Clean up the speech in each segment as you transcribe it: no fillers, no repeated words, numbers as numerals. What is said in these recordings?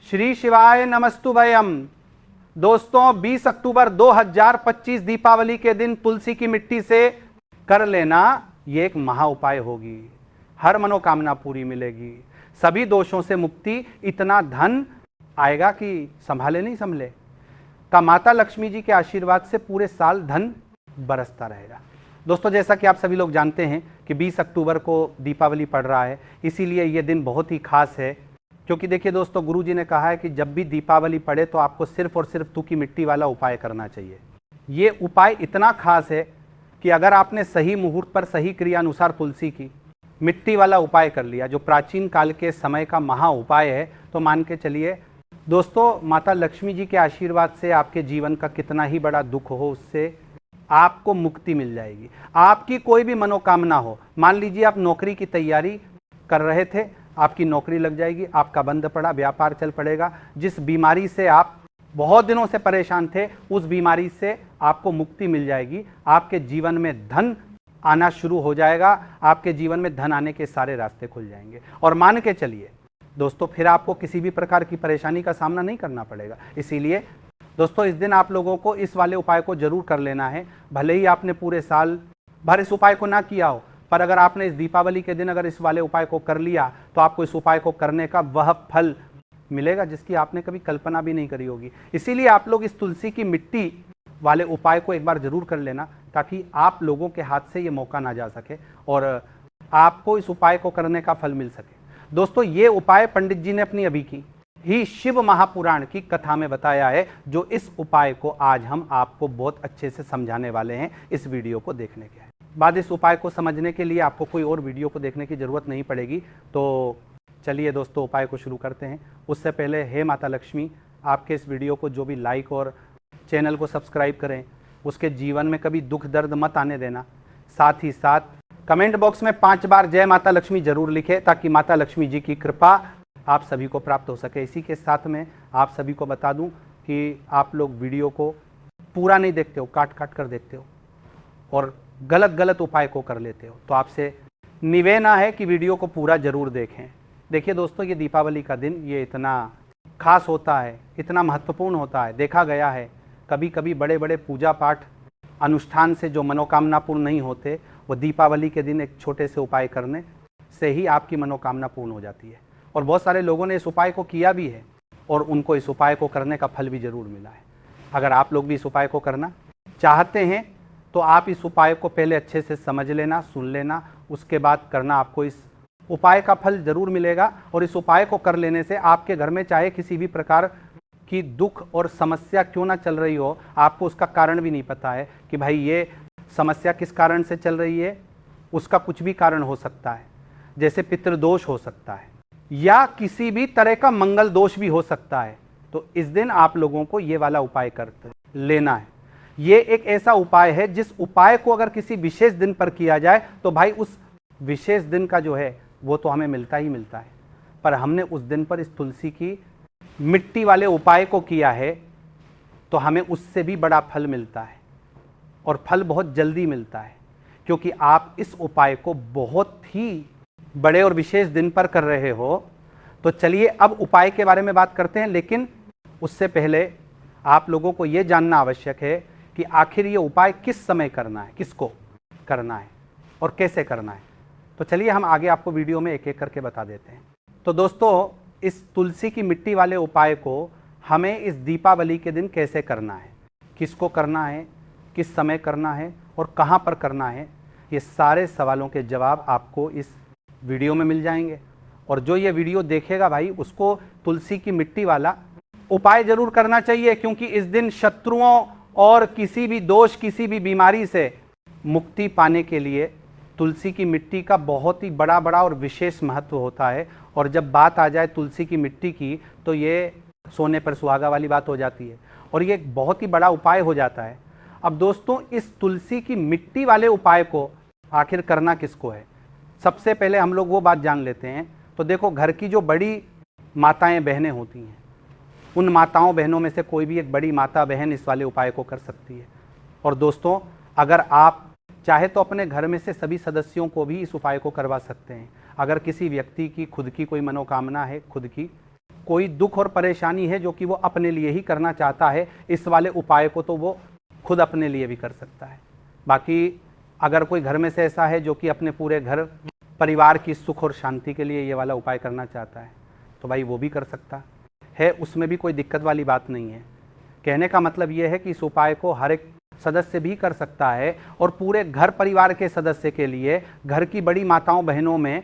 श्री शिवाय नमस्तुभयम। दोस्तों 20 अक्टूबर 2025 दीपावली के दिन तुलसी की मिट्टी से कर लेना ये एक महा उपाय होगी। हर मनोकामना पूरी मिलेगी, सभी दोषों से मुक्ति, इतना धन आएगा कि संभाले नहीं संभले का माता लक्ष्मी जी के आशीर्वाद से पूरे साल धन बरसता रहेगा। दोस्तों जैसा कि आप सभी लोग जानते हैं कि 20 अक्टूबर को दीपावली पड़ रहा है, इसीलिए ये दिन बहुत ही खास है। क्योंकि देखिए दोस्तों, गुरु जी ने कहा है कि जब भी दीपावली पड़े तो आपको सिर्फ और सिर्फ तुकी मिट्टी वाला उपाय करना चाहिए। ये उपाय इतना खास है कि अगर आपने सही मुहूर्त पर सही क्रिया अनुसार तुलसी की मिट्टी वाला उपाय कर लिया, जो प्राचीन काल के समय का महा उपाय है, तो मान के चलिए दोस्तों माता लक्ष्मी जी के आशीर्वाद से आपके जीवन का कितना ही बड़ा दुख हो, उससे आपको मुक्ति मिल जाएगी। आपकी कोई भी मनोकामना हो, मान लीजिए आप नौकरी की तैयारी कर रहे थे, आपकी नौकरी लग जाएगी, आपका बंद पड़ा व्यापार चल पड़ेगा। जिस बीमारी से आप बहुत दिनों से परेशान थे, उस बीमारी से आपको मुक्ति मिल जाएगी। आपके जीवन में धन आना शुरू हो जाएगा, आपके जीवन में धन आने के सारे रास्ते खुल जाएंगे। और मान के चलिए दोस्तों, फिर आपको किसी भी प्रकार की परेशानी का सामना नहीं करना पड़ेगा। इसीलिए दोस्तों इस दिन आप लोगों को इस वाले उपाय को जरूर कर लेना है। भले ही आपने पूरे साल भर इस उपाय को ना किया हो, पर अगर आपने इस दीपावली के दिन अगर इस वाले उपाय को कर लिया तो आपको इस उपाय को करने का वह फल मिलेगा जिसकी आपने कभी कल्पना भी नहीं करी होगी। इसीलिए आप लोग इस तुलसी की मिट्टी वाले उपाय को एक बार जरूर कर लेना, ताकि आप लोगों के हाथ से ये मौका ना जा सके और आपको इस उपाय को करने का फल मिल सके। दोस्तों ये उपाय पंडित जी ने अपनी अभी की ही शिव महापुराण की कथा में बताया है, जो इस उपाय को आज हम आपको बहुत अच्छे से समझाने वाले हैं इस वीडियो को देखने के बाद। इस उपाय को समझने के लिए आपको कोई और वीडियो को देखने की जरूरत नहीं पड़ेगी। तो चलिए दोस्तों उपाय को शुरू करते हैं। उससे पहले हे माता लक्ष्मी, आपके इस वीडियो को जो भी लाइक और चैनल को सब्सक्राइब करें, उसके जीवन में कभी दुख दर्द मत आने देना। साथ ही साथ कमेंट बॉक्स में 5 बार जय माता लक्ष्मी जरूर लिखें, ताकि माता लक्ष्मी जी की कृपा आप सभी को प्राप्त हो सके। इसी के साथ में आप सभी को बता दूं कि आप लोग वीडियो को पूरा नहीं देखते हो, काट काट कर देखते हो और गलत गलत उपाय को कर लेते हो। तो आपसे निवेदन है कि वीडियो को पूरा जरूर देखें। देखिए दोस्तों, ये दीपावली का दिन ये इतना खास होता है, इतना महत्वपूर्ण होता है। देखा गया है कभी कभी बड़े बड़े पूजा पाठ अनुष्ठान से जो मनोकामना पूर्ण नहीं होते, वो दीपावली के दिन एक छोटे से उपाय करने से ही आपकी मनोकामना पूर्ण हो जाती है। और बहुत सारे लोगों ने इस उपाय को किया भी है और उनको इस उपाय को करने का फल भी जरूर मिला है। अगर आप लोग भी इस उपाय को करना चाहते हैं तो आप इस उपाय को पहले अच्छे से समझ लेना, सुन लेना, उसके बाद करना। आपको इस उपाय का फल जरूर मिलेगा। और इस उपाय को कर लेने से आपके घर में चाहे किसी भी प्रकार की दुख और समस्या क्यों ना चल रही हो, आपको उसका कारण भी नहीं पता है कि भाई ये समस्या किस कारण से चल रही है, उसका कुछ भी कारण हो सकता है। जैसे पितृदोष हो सकता है या किसी भी तरह का मंगल दोष भी हो सकता है। तो इस दिन आप लोगों को ये वाला उपाय करते लेना है। ये एक ऐसा उपाय है जिस उपाय को अगर किसी विशेष दिन पर किया जाए तो भाई उस विशेष दिन का जो है वो तो हमें मिलता ही मिलता है। पर हमने उस दिन पर इस तुलसी की मिट्टी वाले उपाय को किया है तो हमें उससे भी बड़ा फल मिलता है, और फल बहुत जल्दी मिलता है, क्योंकि आप इस उपाय को बहुत ही बड़े और विशेष दिन पर कर रहे हो। तो चलिए अब उपाय के बारे में बात करते हैं, लेकिन उससे पहले आप लोगों को यह जानना आवश्यक है कि आखिर ये उपाय किस समय करना है, किसको करना है और कैसे करना है। तो चलिए हम आगे आपको वीडियो में एक एक करके बता देते हैं। तो दोस्तों इस तुलसी की मिट्टी वाले उपाय को हमें इस दीपावली के दिन कैसे करना है, किसको करना है, किस समय करना है और कहाँ पर करना है, ये सारे सवालों के जवाब आपको इस वीडियो में मिल जाएंगे। और जो ये वीडियो देखेगा भाई, उसको तुलसी की मिट्टी वाला उपाय जरूर करना चाहिए, क्योंकि इस दिन शत्रुओं और किसी भी दोष, किसी भी बीमारी से मुक्ति पाने के लिए तुलसी की मिट्टी का बहुत ही बड़ा और विशेष महत्व होता है। और जब बात आ जाए तुलसी की मिट्टी की, तो ये सोने पर सुहागा वाली बात हो जाती है और ये एक बहुत ही बड़ा उपाय हो जाता है। अब दोस्तों इस तुलसी की मिट्टी वाले उपाय को आखिर करना किसको है, सबसे पहले हम लोग वो बात जान लेते हैं। तो देखो, घर की जो बड़ी माताएं बहनें होती हैं, उन माताओं बहनों में से कोई भी एक बड़ी माता बहन इस वाले उपाय को कर सकती है। और दोस्तों अगर आप चाहे तो अपने घर में से सभी सदस्यों को भी इस उपाय को करवा सकते हैं। अगर किसी व्यक्ति की खुद की कोई मनोकामना है खुद की, कोई दुख और परेशानी है जो कि वो अपने लिए ही करना चाहता है, इस वाले उपाय को तो वो खुद अपने लिए भी कर सकता है। बाकी अगर कोई घर में से ऐसा है जो कि अपने पूरे घर परिवार की सुख और शांति के लिए ये वाला उपाय करना चाहता है, तो भाई वो भी कर सकता है, उसमें भी कोई दिक्कत वाली बात नहीं है। कहने का मतलब ये है कि इस उपाय को हर एक सदस्य भी कर सकता है, और पूरे घर परिवार के सदस्य के लिए घर की बड़ी माताओं बहनों में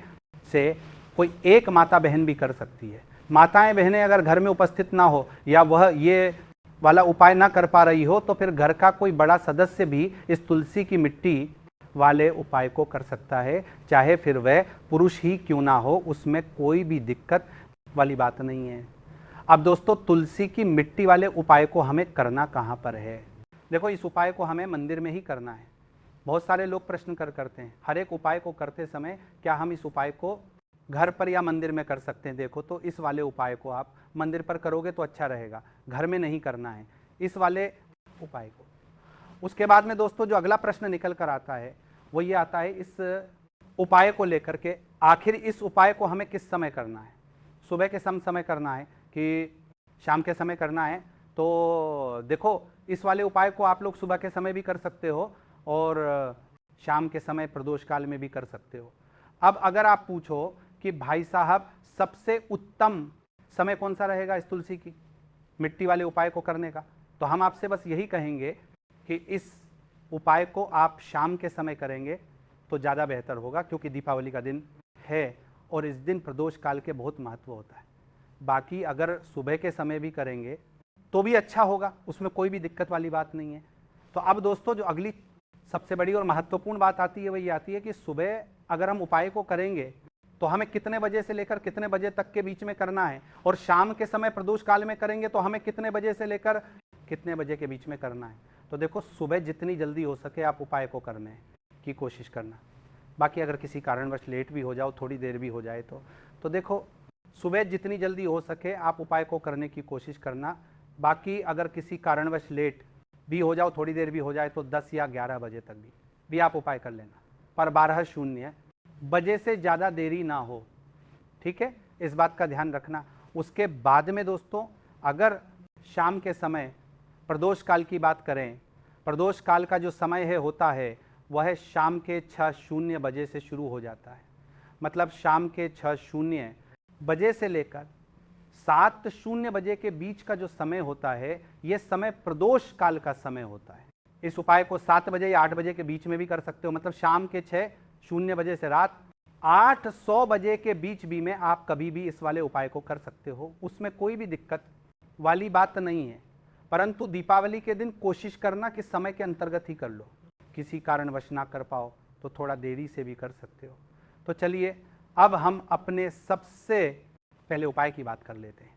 से कोई एक माता बहन भी कर सकती है। माताएं बहनें अगर घर में उपस्थित ना हो या वह ये वाला उपाय ना कर पा रही हो, तो फिर घर का कोई बड़ा सदस्य भी इस तुलसी की मिट्टी वाले उपाय को कर सकता है, चाहे फिर वह पुरुष ही क्यों ना हो, उसमें कोई भी दिक्कत वाली बात नहीं है। अब दोस्तों, तुलसी की मिट्टी वाले उपाय को हमें करना कहाँ पर है? देखो, इस उपाय को हमें मंदिर में ही करना है। बहुत सारे लोग प्रश्न करते हैं, हर एक उपाय को करते समय क्या हम इस उपाय को घर पर या मंदिर में कर सकते हैं? देखो, तो इस वाले उपाय को आप मंदिर पर करोगे तो अच्छा रहेगा, घर में नहीं करना है इस वाले उपाय को। उसके बाद में दोस्तों जो अगला प्रश्न निकल कर आता है वो ये आता है, इस उपाय को लेकर के आखिर इस उपाय को हमें किस समय करना है? सुबह के समय करना है कि शाम के समय करना है? तो देखो, इस वाले उपाय को आप लोग सुबह के समय भी कर सकते हो और शाम के समय प्रदोष काल में भी कर सकते हो। अब अगर आप पूछो कि भाई साहब सबसे उत्तम समय कौन सा रहेगा इस तुलसी की मिट्टी वाले उपाय को करने का, तो हम आपसे बस यही कहेंगे कि इस उपाय को आप शाम के समय करेंगे तो ज़्यादा बेहतर होगा, क्योंकि दीपावली का दिन है और इस दिन प्रदोष काल के बहुत महत्व होता है। बाकी अगर सुबह के समय भी करेंगे तो भी अच्छा होगा, उसमें कोई भी दिक्कत वाली बात नहीं है। तो अब दोस्तों जो अगली सबसे बड़ी और महत्वपूर्ण बात आती है वही आती है कि सुबह अगर हम उपाय को करेंगे तो हमें कितने बजे से लेकर कितने बजे तक के बीच में करना है, और शाम के समय प्रदोष काल में करेंगे तो हमें कितने बजे से लेकर कितने बजे के बीच में करना है। तो देखो, सुबह जितनी जल्दी हो सके आप उपाय को करने की कोशिश करना। बाकी अगर किसी कारणवश लेट भी हो जाओ, थोड़ी देर भी हो जाए तो देखो, सुबह जितनी जल्दी हो सके आप उपाय को करने की कोशिश करना। बाकी अगर किसी कारणवश लेट भी हो जाओ, थोड़ी देर भी हो जाए, तो 10 या 11 बजे तक भी आप उपाय कर लेना, पर 12:00 बजे से ज़्यादा देरी ना हो, ठीक है? इस बात का ध्यान रखना। उसके बाद में दोस्तों, अगर शाम के समय प्रदोष काल की बात करें, प्रदोष काल का जो समय है होता है वह शाम के 6:00 बजे से शुरू हो जाता है। मतलब शाम के 6:00 बजे से लेकर 7:00 बजे के बीच का जो समय होता है, यह समय प्रदोष काल का समय होता है। इस उपाय को 7 बजे या 8 बजे के बीच में भी कर सकते हो, मतलब शाम के 6:00 बजे से रात 8:00 बजे के बीच भी में आप कभी भी इस वाले उपाय को कर सकते हो, उसमें कोई भी दिक्कत वाली बात नहीं है। परंतु दीपावली के दिन कोशिश करना कि समय के अंतर्गत ही कर लो, किसी कारणवश ना कर पाओ तो थोड़ा देरी से भी कर सकते हो। तो चलिए, अब हम अपने सबसे पहले उपाय की बात कर लेते हैं।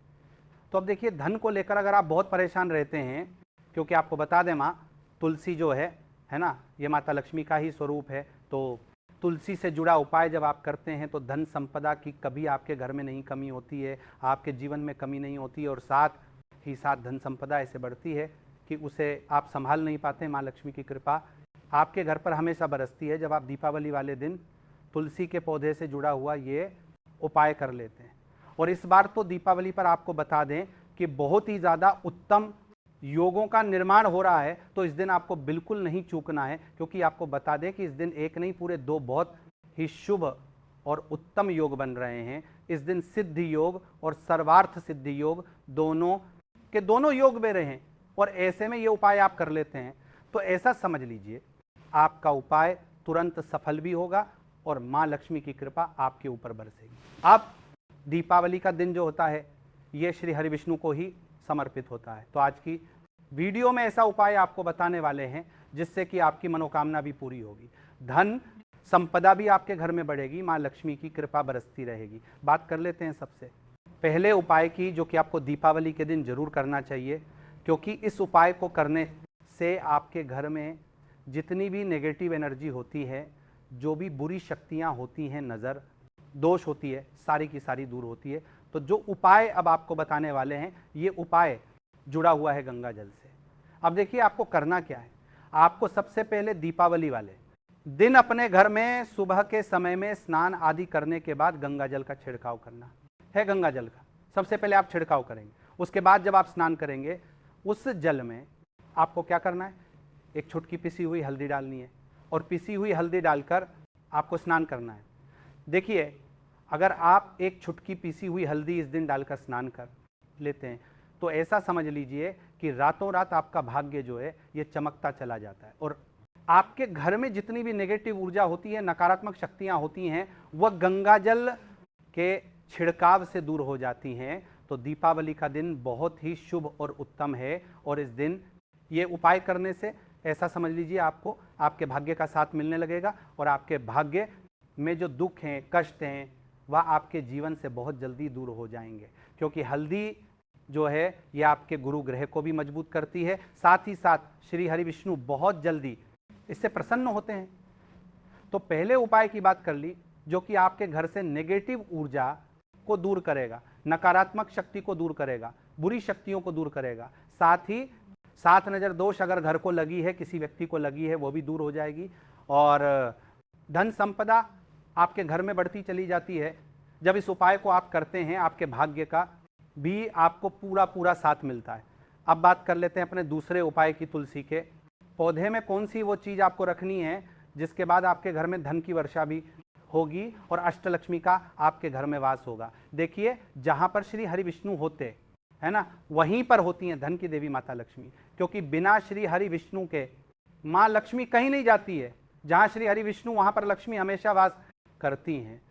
तो अब देखिए, धन को लेकर अगर आप बहुत परेशान रहते हैं, क्योंकि आपको बता दें माँ तुलसी जो है ना, ये माता लक्ष्मी का ही स्वरूप है, तो तुलसी से जुड़ा उपाय जब आप करते हैं तो धन संपदा की कभी आपके घर में नहीं कमी होती है, आपके जीवन में कमी नहीं होती है, और साथ ही साथ धन संपदा ऐसे बढ़ती है कि उसे आप संभाल नहीं पाते। माँ लक्ष्मी की कृपा आपके घर पर हमेशा बरसती है जब आप दीपावली वाले दिन तुलसी के पौधे से जुड़ा हुआ ये उपाय कर लेते हैं। और इस बार तो दीपावली पर आपको बता दें कि बहुत ही ज़्यादा उत्तम योगों का निर्माण हो रहा है, तो इस दिन आपको बिल्कुल नहीं चूकना है, क्योंकि आपको बता दें कि इस दिन एक नहीं पूरे 2 बहुत ही शुभ और उत्तम योग बन रहे हैं। इस दिन सिद्धि योग और सर्वार्थ सिद्धि योग दोनों के दोनों योग बन रहे हैं, और ऐसे में ये उपाय आप कर लेते हैं तो ऐसा समझ लीजिए आपका उपाय तुरंत सफल भी होगा और माँ लक्ष्मी की कृपा आपके ऊपर बरसेगी। अब दीपावली का दिन जो होता है ये श्री हरि विष्णु को ही समर्पित होता है, तो आज की वीडियो में ऐसा उपाय आपको बताने वाले हैं जिससे कि आपकी मनोकामना भी पूरी होगी, धन संपदा भी आपके घर में बढ़ेगी, माँ लक्ष्मी की कृपा बरसती रहेगी। बात कर लेते हैं सबसे पहले उपाय की, जो कि आपको दीपावली के दिन जरूर करना चाहिए, क्योंकि इस उपाय को करने से आपके घर में जितनी भी नेगेटिव एनर्जी होती है, जो भी बुरी शक्तियाँ होती हैं, नज़र दोष होती है, सारी की सारी दूर होती है। तो जो उपाय अब आपको बताने वाले हैं, ये उपाय जुड़ा हुआ है गंगा जल से। अब देखिए आपको करना क्या है। आपको सबसे पहले दीपावली वाले दिन अपने घर में सुबह के समय में स्नान आदि करने के बाद गंगा जल का छिड़काव करना है। गंगा जल का सबसे पहले आप छिड़काव करेंगे। उसके बाद जब आप स्नान करेंगे, उस जल में आपको क्या करना है, एक छुटकी पिसी हुई हल्दी डालनी है और पिसी हुई हल्दी डालकर आपको स्नान करना है। देखिए, अगर आप एक छुटकी पीसी हुई हल्दी इस दिन डालकर स्नान कर लेते हैं तो ऐसा समझ लीजिए कि रातों रात आपका भाग्य जो है ये चमकता चला जाता है और आपके घर में जितनी भी नेगेटिव ऊर्जा होती है, नकारात्मक शक्तियां होती हैं, वह गंगा जल के छिड़काव से दूर हो जाती हैं। तो दीपावली का दिन बहुत ही शुभ और उत्तम है और इस दिन ये उपाय करने से ऐसा समझ लीजिए आपको आपके भाग्य का साथ मिलने लगेगा और आपके भाग्य में जो दुख हैं, कष्ट हैं, वह आपके जीवन से बहुत जल्दी दूर हो जाएंगे। क्योंकि हल्दी जो है यह आपके गुरु ग्रह को भी मजबूत करती है, साथ ही साथ श्री हरि विष्णु बहुत जल्दी इससे प्रसन्न होते हैं। तो पहले उपाय की बात कर ली जो कि आपके घर से नेगेटिव ऊर्जा को दूर करेगा, नकारात्मक शक्ति को दूर करेगा, बुरी शक्तियों को दूर करेगा। साथ ही सात नजर दोष अगर घर को लगी है, किसी व्यक्ति को लगी है, वो भी दूर हो जाएगी और धन संपदा आपके घर में बढ़ती चली जाती है। जब इस उपाय को आप करते हैं, आपके भाग्य का भी आपको पूरा पूरा साथ मिलता है। अब बात कर लेते हैं अपने दूसरे उपाय की। तुलसी के पौधे में कौन सी वो चीज आपको रखनी है जिसके बाद आपके घर में धन की वर्षा भी होगी और अष्टलक्ष्मी का आपके घर में वास होगा। देखिए, जहां पर श्री हरि विष्णु होते है ना, वहीं पर होती हैं धन की देवी माता लक्ष्मी, क्योंकि बिना श्री हरि विष्णु के मां लक्ष्मी कहीं नहीं जाती है। जहां श्री हरि विष्णु वहां पर लक्ष्मी हमेशा वास करती हैं।